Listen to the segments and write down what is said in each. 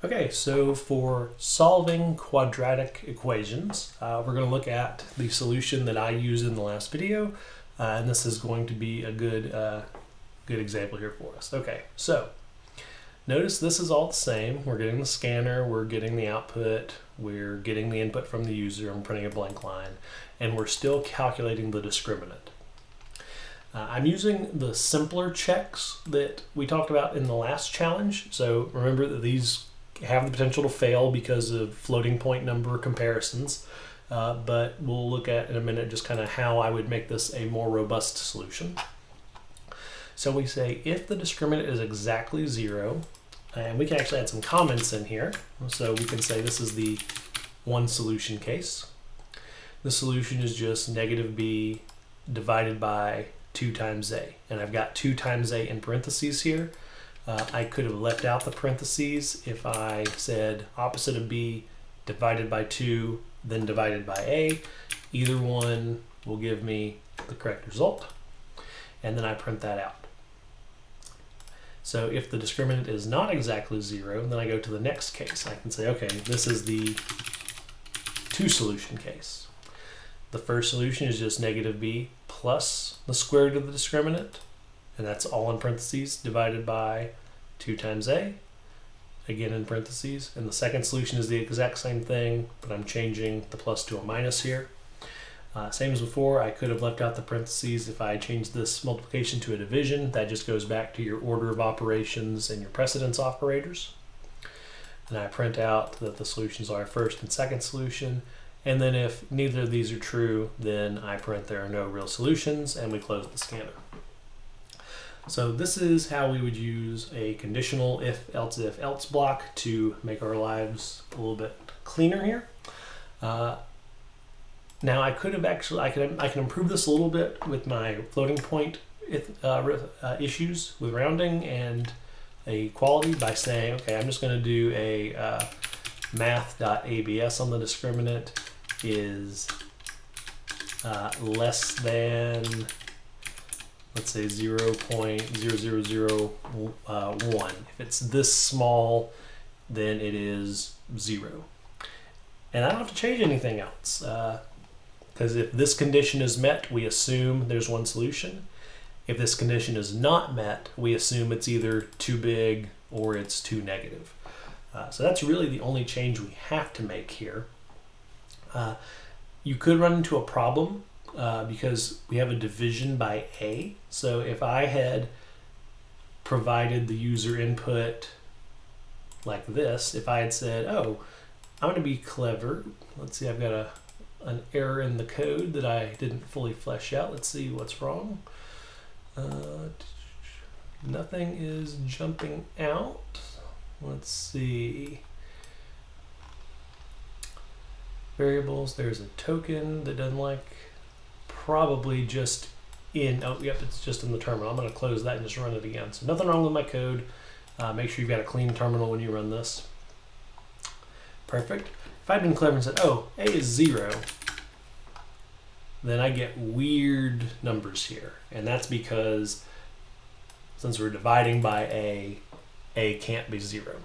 Okay, so for solving quadratic equations, we're going to look at the solution that I used in the last video, and this is going to be a good example here for us. Okay, so notice this is all the same. We're getting the scanner, we're getting the output, we're getting the input from the user, I'm printing a blank line, and we're still calculating the discriminant. I'm using the simpler checks that we talked about in the last challenge, so remember that these have the potential to fail because of floating point number comparisons, but we'll look at in a minute just kind of how I would make this a more robust solution. So we say if the discriminant is exactly 0, and we can actually add some comments in here, so we can say this is the one solution case. The solution is just negative b divided by 2 times a, and I've got 2 times a in parentheses here. I could have left out the parentheses if I said opposite of b divided by 2 then divided by a. Either one will give me the correct result, and then I print that out. So if the discriminant is not exactly 0, then I go to the next case. I can say, okay, this is the 2 solution case. The first solution is just negative b plus the square root of the discriminant, and that's all in parentheses, divided by 2 times a, again in parentheses. And the second solution is the exact same thing, but I'm changing the plus to a minus here. Same as before, I could have left out the parentheses if I changed this multiplication to a division. That just goes back to your order of operations and your precedence operators. And I print out that the solutions are first and second solution. And then if neither of these are true, then I print there are no real solutions, and we close the scanner. So this is how we would use a conditional if else block to make our lives a little bit cleaner here. Now I could have actually, I can improve this a little bit with my floating point issues with rounding and a quality by saying, okay, I'm just going to do a math.abs on the discriminant is less than, let's say 0.0001. If it's this small, then it is 0. And I don't have to change anything else, because if this condition is met, we assume there's one solution. If this condition is not met, we assume it's either too big or it's too negative. So that's really the only change we have to make here. You could run into a problem because we have a division by a. So if I had provided the user input like this, if I had said, oh, I'm going to be clever. Let's see, I've got an error in the code that I didn't fully flesh out. Let's see what's wrong. Nothing is jumping out. Let's see. Variables, there's a token that doesn't like, probably just in, oh, yep, it's just in the terminal. I'm going to close that and just run it again. So nothing wrong with my code. Make sure you've got a clean terminal when you run this. Perfect. If I'd been clever and said, oh, a is 0, then I get weird numbers here. And that's because since we're dividing by a can't be 0.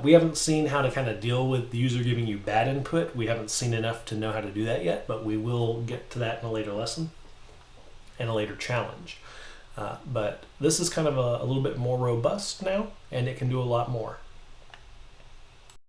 We haven't seen how to kind of deal with the user giving you bad input. We haven't seen enough to know how to do that yet, but we will get to that in a later lesson and a later challenge. But this is kind of a little bit more robust now, and it can do a lot more.